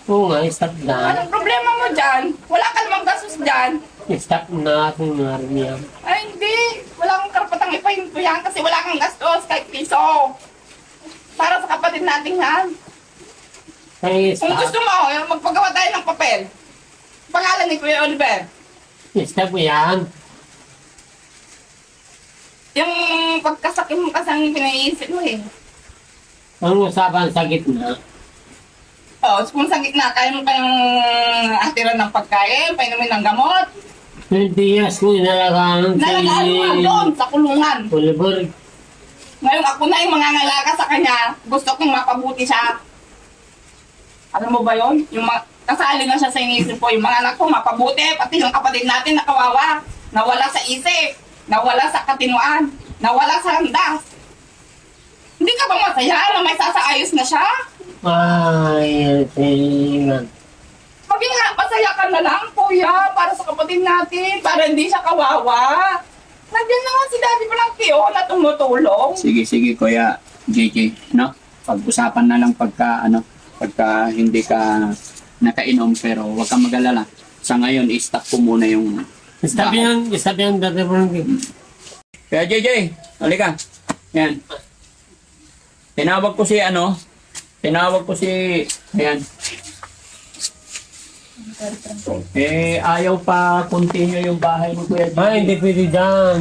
Oo nga, stop na. Anong problema mo dyan? Wala ka namang gastos dyan. Stop na ating yan. Ay, hindi. Wala kang karapatang ipahinto yan kasi wala kang gastos kahit piso. Para sa kapatid natin yan. Kaya Kung stop. gusto mo, magpagawa tayo ng papel. Pangalan ni Kuya Oliver. Stop mo yan. Yung pagkasakit mo kasi ang pinaiisip mo eh. Ang usapan sa gitna. O, kung sa gitna, kaya mo kayong atiran ng pagkain, painumin ng gamot. 20 years ko inalagaan Nalagaan mo nga doon sa kulungan. Oliver. Ngayon ako na yung mangangalaga sa kanya. Gusto kong mapabuti siya. Alam mo ba yon? Kasali na siya sa inisip ko. Yung mga anak ko mapabuti. Pati yung kapatid natin nakawawa. Nawala sa isip. Nawala sa katinuan. Nawala sa landas. Hindi ka ba masaya na may sasaayos na siya? Ay, tingnan. Maging masaya ka na lang, kuya, para sa kapatid natin. Para hindi siya kawawa. Nandiyan na nga si Daddy Blanquio na tumutulong. Sige, Kuya JJ, no? Pag-usapan na lang pagka hindi ka nakainom, pero huwag kang mag-alala. Sa ngayon, i-stop ko muna yung Stop yan, Dati Frankie. Kaya JJ, halika. Yan. Tinawag ko si, ayan. Ayaw pa continue yung bahay ni Kuya JJ. Ay, hindi pwede dyan.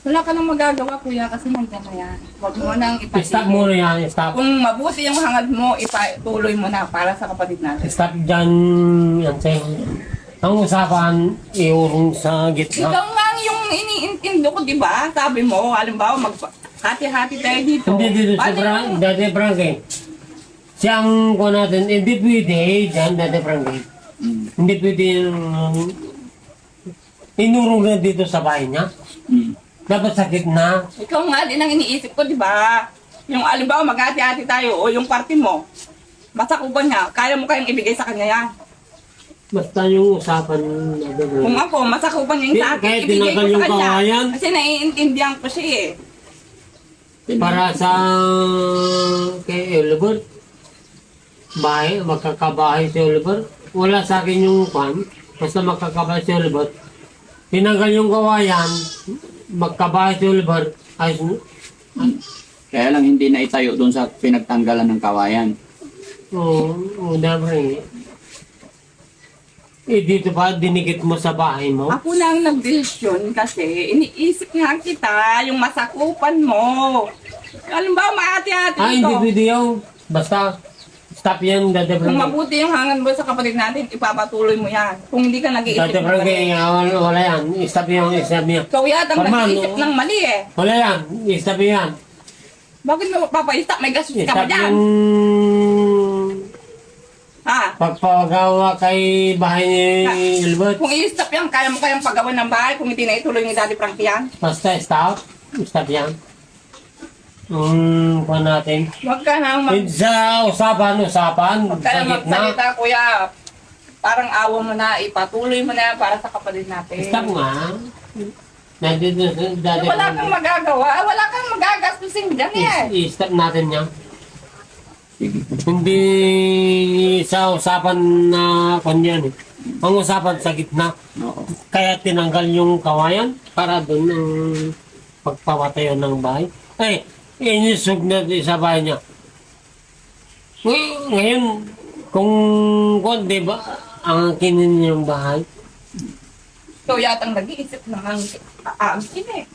Wala ka nang magagawa, kuya, kasi nandiyan na yan. Huwag mo nang Stop ipatigil. muna yan, stop. Kung mabuti yung hangad mo, ipatuloy mo na para sa kapatid natin. Stop dyan, yan sa'yo. Ang usapan, iurong sa gitna. Ikaw nga yung iniintindi ko, di ba? Sabi mo, halimbawa, hati-hati tayo dito. Hindi dito sa Paano Dati Frankie. Siyang ko natin, hindi pwede dyan, Dati Frankie. Hindi pwede inurong na dito sa bahay niya. Dapat sa gitna. Ikaw nga din ang iniisip ko, di ba? Yung halimbawa, maghati-hati tayo o yung party mo, masakupan niya, kaya mo kayong ibigay sa kanya yan. Basta yung usapan natin. Kung ako, masakupan niya yung sa akin, Kahit ibigay ko tinagal sa yung kanya. kawayan. Kasi naiintindihan ko siya eh. Para sa kay Oliver. Bahay, magkakabahay si Oliver. Wala sa akin yung kwan. Basta magkakabahay si Oliver. Tinanggal yung kawayan. Magkabahay si Oliver. Ay, Kaya lang hindi na itayo doon sa pinagtanggalan ng kawayan. oo, never. Dito pa, dinikit mo sa bahay mo. Ako na ang nagdesisyon kasi iniisip nga kita yung masakupan mo. Alam ba, maati-ati Ay, ito. hindi pwede yun. Basta, stop yan, Dati Kung Frankie. mabuti yung hangan mo sa kapatid natin, ipapatuloy mo yan. Kung hindi ka nag-iisip Dati ng Frankie, mali. wala yan. Stop yan, stop yan. Ikaw yata ang Formal, nag-iisip no? ng mali eh. Wala yan, stop yan. Bakit mo papaistak? May gastos ka ba Stop dyan? yung Ha? pagpagawa kay bahay ni Albert. Kung i-stop yan, kaya mo kayang paggawa ng bahay kung hindi na ituloy ni Daddy Frankie yan. Basta stop. Stop yan. Pa natin. Huwag ka nang Sa usapan, Huwag ka sa nang gitna. magsalita, kuya. Parang awa mo na, ipatuloy mo na para sa kapatid natin. Stop nga. Nandito sa dati. Wala kang magagawa, wala kang magagastusin dyan eh. I-stop natin yan. Hindi sa usapan na kanyan eh. Ang usapan sa gitna. Oo. Kaya tinanggal yung kawayan para doon ang pagpapatayo ng bahay. Ay, inisog na sa bahay niya. Ngayon, kung di ba, ang kinin yung bahay, Ikaw yatang nag-iisip ng aangkin eh.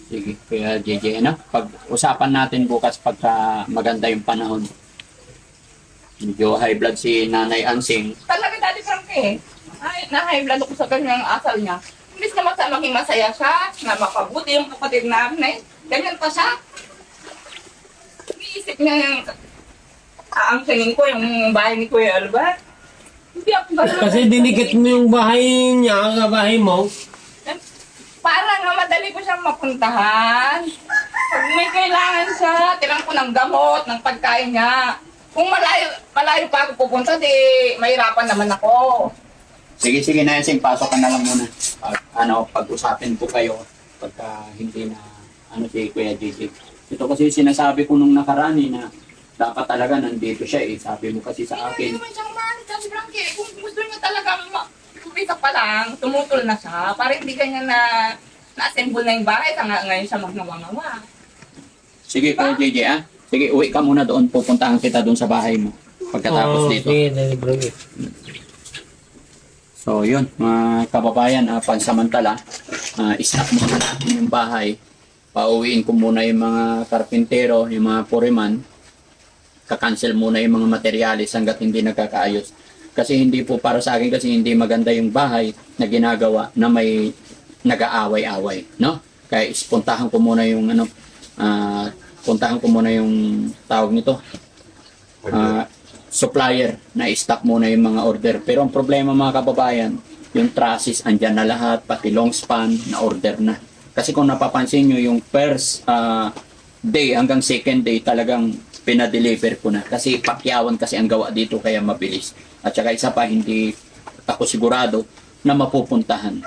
Sige, Kuya JJ, pag-usapan natin bukas pagka maganda yung panahon. Medyo high blood si Nanay Ansing. Talaga Daddy Frankie eh. Ay, na-high blood ako sa kanyang asal niya. Imbis na maging masaya siya, na mapabuti yung kapatid namin, ganyan pa siya. Iisip niya yung aangkinin ko yung bahay ni Kuya Albert. Hindi ako ganun. kasi dinikit mo yung bahay niya, ang bahay mo, Para nga madali ko siyang mapuntahan. Pag may kailangan siya, tilang ko ng gamot, ng pagkain niya. Kung malayo pa ako pupunta, di mahirapan naman ako. Sige, Nanay Ansing, pasok ka na lang muna. Pag-usapin ko kayo pagka hindi na si Kuya JJ. Ito kasi sinasabi ko nung nakaraan na Dapat talaga nandito siya eh. Sabi mo kasi sa Hindi akin. naman siyang maalit kasi Frankie. Kung gusto niya talaga kumita pa lang, tumutol na siya. Para hindi ganyan na-assemble na yung bahay. Ngayon siya magnawangawa. Sige, Kuya JJ ah. Sige, uwi ka muna doon. Pupuntahan kita doon sa bahay mo. Pagkatapos Oo, dito. sige, Daddy Frankie. So, yun. Mga kababayan, pansamantala, stop muna natin yung bahay. Pauwiin ko muna yung mga karpintero, yung mga puriman. Kakancel muna yung mga materialis hanggat hindi nagkakaayos. Kasi hindi po para sa akin kasi hindi maganda yung bahay na ginagawa na may nag-aaway-away, no? Kaya puntahan ko muna yung puntahan ko muna yung tawag nito. Supplier na i-stock muna yung mga order. Pero ang problema mga kababayan, yung trusses andyan na lahat, pati long span na order na. Kasi kung napapansin nyo, yung first day hanggang second day talagang pinadeliver ko na. Kasi pakyawan kasi ang gawa dito kaya mabilis. At saka isa pa, hindi ako sigurado na mapupuntahan.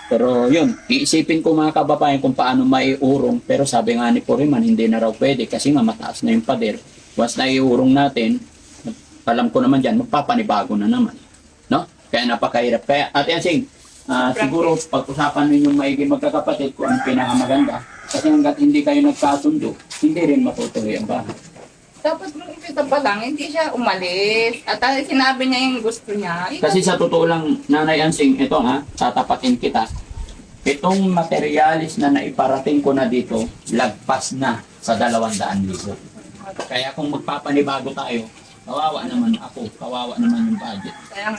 Pero yun, iisipin ko mga kababayan kung paano maiurong. Pero sabi nga ni Puriman, hindi na raw pwede kasi nga mataas na yung pader. Once na iurong natin, alam ko naman dyan, magpapanibago na naman. No? Kaya napakahirap. Kaya, Ate Ansing, siguro pag-usapan ninyo maigi magkakapatid kung ang pinakamaganda. Kasi hanggat hindi kayo nagkasundo, hindi rin matutuloy ang bahay. Dapat nung umpisa pa lang, hindi siya umalis. At sinabi niya yung gusto niya. Kasi sa totoo lang, Nanay Ansing, ito ha, tatapatin kita. Itong materialis na naiparating ko na dito, lagpas na sa 200,000. Kaya kung magpapanibago tayo, kawawa naman ako, kawawa naman yung budget. Kaya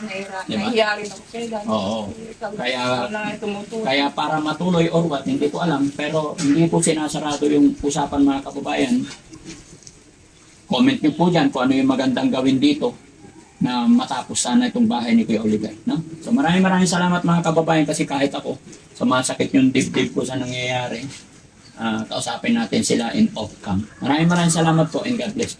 Diba? nahiya rin ako sa'yo. Oo. Kaya- tumutulong. Kaya para matuloy or what, hindi ko alam. Pero hindi po sinasarado yung usapan mga kababayan. Comment niyo po dyan kung ano yung magandang gawin dito na matapos sana itong bahay ni Kuya Oliver. No? So maraming salamat mga kababayan kasi kahit ako, sumasakit yung dibdib ko sa nangyayari. Kausapin natin sila in off-cam. Maraming salamat po and God bless.